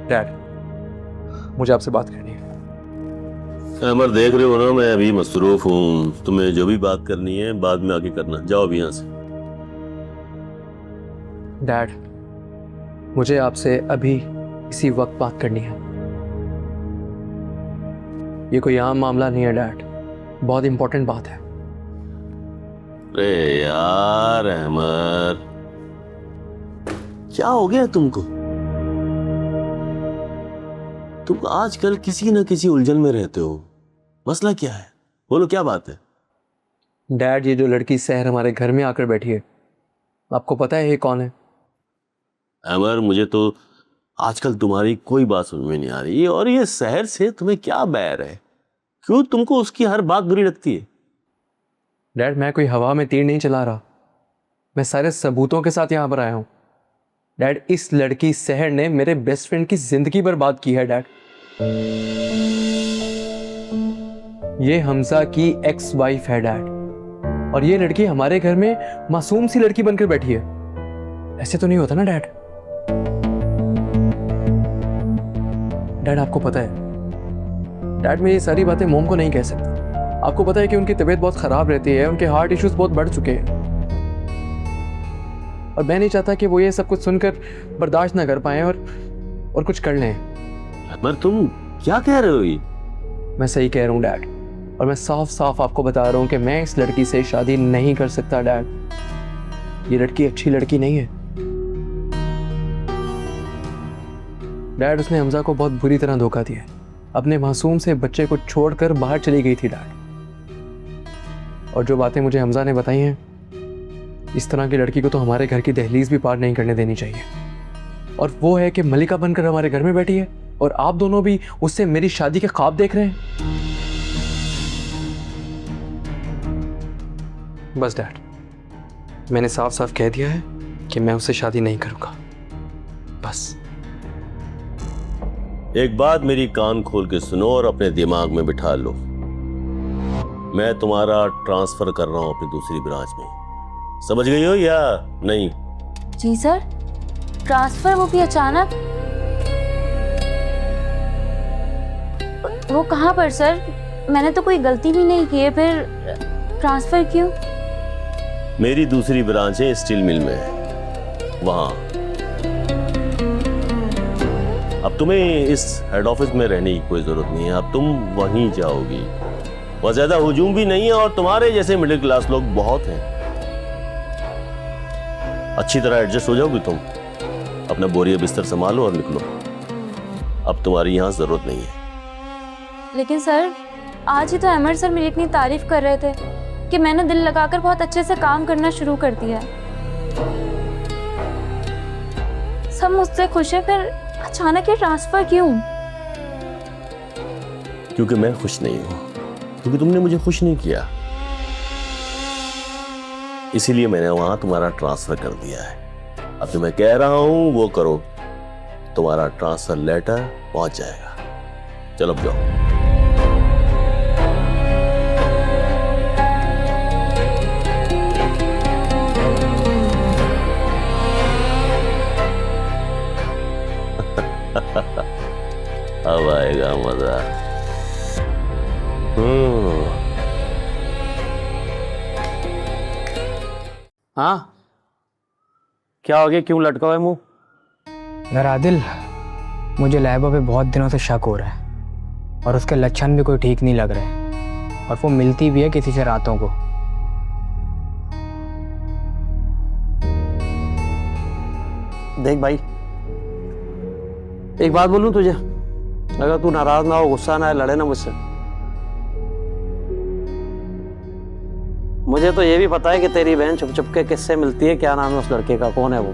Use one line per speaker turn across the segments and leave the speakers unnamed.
Dad, मुझे आपसे बात करनी है।
अमर देख रहे हो ना, मैं अभी मसरूफ हूँ। तुम्हें जो भी बात करनी है बाद में आके करना। जाओ अभी यहाँ से।
डैड, मुझे आपसे अभी इसी वक्त बात करनी है। ये कोई आम मामला नहीं है डैड, बहुत इंपॉर्टेंट बात है।
अरे यार अमर, क्या हो गया तुमको? तुम आजकल किसी न किसी उलझन में रहते हो। मसला क्या है? बोलो क्या बात है?
डैड, ये जो लड़की सहर हमारे घर में आकर बैठी है, आपको पता है ये कौन है?
अमर, मुझे तो आजकल तुम्हारी कोई बात समझ में नहीं आ रही। और ये शहर से तुम्हें क्या बैर है? क्यों तुमको उसकी हर बात बुरी लगती है?
डैड, मैं कोई हवा में तीर नहीं चला रहा, मैं सारे सबूतों के साथ यहाँ पर आया हूँ। डैड, इस लड़की सहर ने मेरे बेस्ट फ्रेंड की जिंदगी बर्बाद की है डैड। ये हमजा की एक्स वाइफ है डैड, और ये लड़की हमारे घर में मासूम सी लड़की बनकर बैठी है। ऐसे तो नहीं होता ना डैड। डैड, आपको पता है डैड, मैं ये सारी बातें मोम को नहीं कह सकता। आपको पता है कि उनकी तबीयत बहुत खराब रहती है, उनके हार्ट इश्यूज बहुत बढ़ चुके हैं, और मैं नहीं चाहता कि वो ये सब कुछ सुनकर बर्दाश्त ना कर पाए और कुछ कर लें।
अमर, तुम क्या कह रहे हो? ये
मैं सही कह रहा हूँ डैड, और मैं साफ साफ आपको बता रहा हूँ कि मैं इस लड़की से शादी नहीं कर सकता डैड। ये लड़की अच्छी लड़की नहीं है डैड। उसने हमजा को बहुत बुरी तरह धोखा दिया। अपने मासूम से बच्चे को छोड़कर बाहर चली गई थी डैड। और जो बातें मुझे हमजा ने बताई हैं, इस तरह की लड़की को तो हमारे घर की दहलीज भी पार नहीं करने देनी चाहिए। और वो है कि मलिका बनकर हमारे घर में बैठी है, और आप दोनों भी उससे मेरी शादी के ख्वाब देख रहे हैं। बस डैड, मैंने साफ साफ कह दिया है कि मैं उससे शादी नहीं करूंगा, बस।
एक बात मेरी कान खोल के सुनो और अपने दिमाग में बिठा लो। मैं तुम्हारा ट्रांसफर कर रहा हूं अपनी दूसरी ब्रांच में। समझ गई हो या नहीं?
जी सर। ट्रांसफर, वो भी अचानक? वो कहाँ पर सर? मैंने तो कोई गलती भी नहीं की है, फिर ट्रांसफर क्यों?
मेरी दूसरी ब्रांच है स्टील मिल में, वहां। अब तुम्हें इस हेड ऑफिस में रहने की कोई जरूरत नहीं है। अब तुम वहीं जाओगी। वह ज्यादा हुजूम भी नहीं है, और तुम्हारे जैसे मिडिल क्लास लोग बहुत हैं। अच्छी तरह एडजस्ट हो जाओगी तुम। अपना बोरिया बिस्तर संभालो और निकलो। अब तुम्हारी यहां जरूरत नहीं है।
लेकिन सर, आज ही तो अमर सर मेरी इतनी तारीफ कर रहे थे कि मैंने दिल लगाकर बहुत अच्छे से काम करना शुरू कर दिया है। सब मुझसे खुश है, फिर अचानक ये ट्रांसफर क्यों?
क्योंकि मैं खुश नहीं हूं, क्योंकि तुमने मुझे खुश नहीं किया। इसीलिए मैंने वहां तुम्हारा ट्रांसफर कर दिया है। अब जो मैं कह रहा हूं वो करो, तुम्हारा ट्रांसफर लेटर पहुंच जाएगा। चलो अब जाओ। अब आएगा मजा।
हाँ, क्या हो गया? क्यों लटका हुआ है मुंह?
यार आदिल, मुझे लैबा पे बहुत दिनों से शक हो रहा है, और उसके लक्षण भी कोई ठीक नहीं लग रहे, और वो मिलती भी है किसी से रातों को।
देख भाई, एक बात बोलूं तुझे, अगर तू नाराज ना हो, गुस्सा ना है, लड़े ना मुझसे। मुझे तो ये भी पता है कि तेरी बहन छुप छुप के किससे मिलती है। क्या नाम है उस लड़के का? कौन है वो?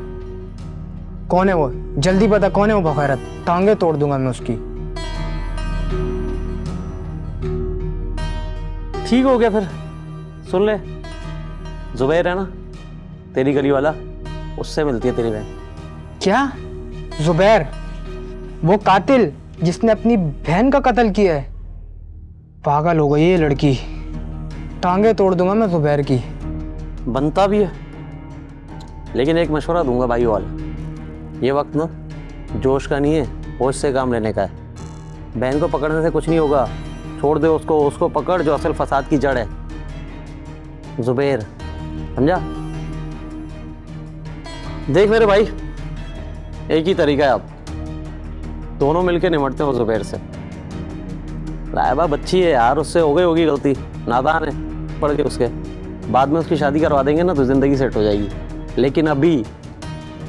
कौन है वो? जल्दी बता, कौन है वो बखैरत? टांगे तोड़ दूंगा मैं उसकी।
ठीक हो गया फिर, सुन ले, जुबैर है ना तेरी गली वाला, उससे मिलती है तेरी बहन।
क्या? जुबैर? वो कातिल जिसने अपनी बहन का कत्ल किया है? पागल हो गई ये लड़की। टांगे तोड़ दूंगा मैं जुबैर की।
बनता भी है, लेकिन एक मशवरा दूंगा भाई वाल, ये वक्त ना जोश का नहीं है, होश से काम लेने का है। बहन को पकड़ने से कुछ नहीं होगा, छोड़ दे उसको, उसको पकड़ जो असल फसाद की जड़ है। जुबैर, समझा? देख मेरे भाई, एक ही तरीका है, अब दोनों मिलके निपटते हो जुबैर से। लाइबा बच्ची है यार, उससे हो गई होगी गलती, नादान है, पड़ गई उसके। बाद में उसकी शादी करवा देंगे ना तो ज़िंदगी सेट हो जाएगी। लेकिन अभी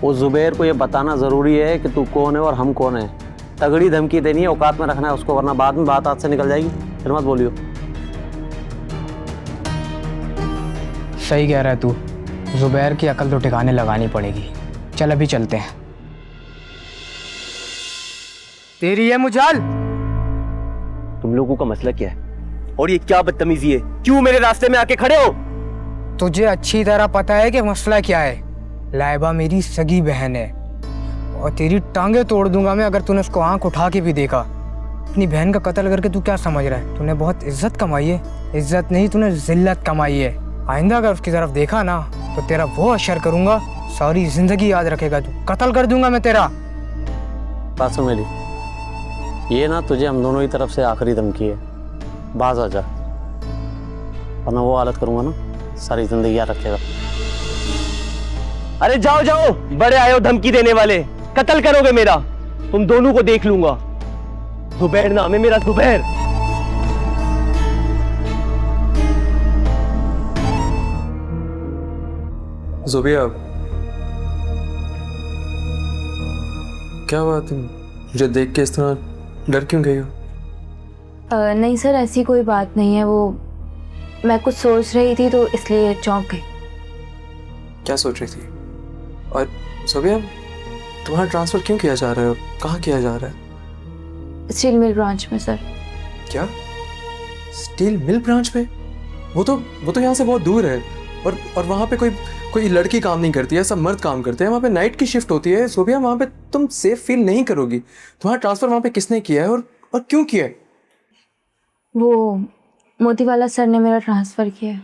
उस जुबैर को ये बताना ज़रूरी है कि तू कौन है और हम कौन है। तगड़ी धमकी देनी है, औकात में रखना है उसको, वरना बाद में बात हाथ से निकल जाएगी। फिर मत बोलियो।
सही कह रहा है तू, जुबैर की अकल तो ठिकाने लगानी पड़ेगी। चल अभी चलते हैं। तेरी है मुजाल।
तुम लोगों का मसला क्या है और ये क्या बदतमीजी है? क्यों मेरे रास्ते में आके खड़े हो?
तुझे अच्छी तरह पता है कि मसला क्या है। लाइबा मेरी सगी बहन है और तेरी टांगे तोड़ दूंगा मैं अगर तूने उसको आंख उठा के भी देखा। अपनी बहन का कत्ल करके तू क्या समझ रहा है? तूने बहुत इज्जत कमाई है। इज्जत नहीं, तूने जिल्लत कमाई है। आइंदा अगर उसकी तरफ देखा ना तो तेरा वो अशर करूंगा, सारी जिंदगी याद रखेगा तू। कत्ल कर दूंगा मैं तेरा।
बात सुन मेरी, ये ना तुझे हम दोनों की तरफ से आखिरी धमकी है। बाज आ जा, वरना वो हालत करूंगा ना सारी जिंदगी याद रखेगा।
अरे जाओ जाओ, बड़े आए हो धमकी देने वाले। कत्ल करोगे मेरा, तुम दोनों को देख लूंगा। जुबैर नाम है मेरा, जुबैर।
जुबिया, क्या बात है? मुझे देख के इस तरह डर क्यों गई हो?
नहीं सर, ऐसी कोई बात नहीं है। वो मैं कुछ सोच रही थी तो इसलिए चौंक गई।
क्या सोच रही थी? और जुबिया, तुम्हारा ट्रांसफ़र क्यों किया जा रहा है? कहाँ किया जा रहा है?
स्टील मिल ब्रांच में सर।
क्या? स्टील मिल ब्रांच में? वो तो यहाँ से बहुत दूर है। और वहाँ पे कोई लड़की काम नहीं करती है, सब मर्द काम करते हैं। वहाँ पे नाइट की शिफ्ट होती है। सोबिया, वहाँ पे तुम सेफ फील नहीं करोगी। तुम्हारा ट्रांसफ़र वहाँ पे किसने किया है और क्यों किया है?
वो मोतीवाला सर ने मेरा ट्रांसफ़र किया है।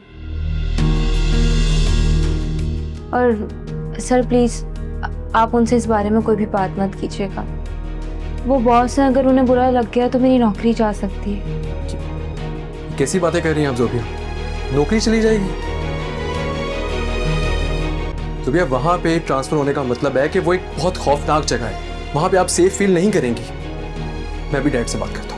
और सर प्लीज़ आप उनसे इस बारे में कोई भी बात मत कीजिएगा। वो बॉस हैं, अगर उन्हें बुरा लग गया तो मेरी नौकरी जा सकती है।
कैसी बातें कर रही हैं आप जोबिया? नौकरी चली जाएगी? जोबिया, वहाँ पे ट्रांसफ़र होने का मतलब है कि वो एक बहुत खौफनाक जगह है। वहाँ पे आप सेफ फील नहीं करेंगी। मैं भी डैड से बात करता हूँ।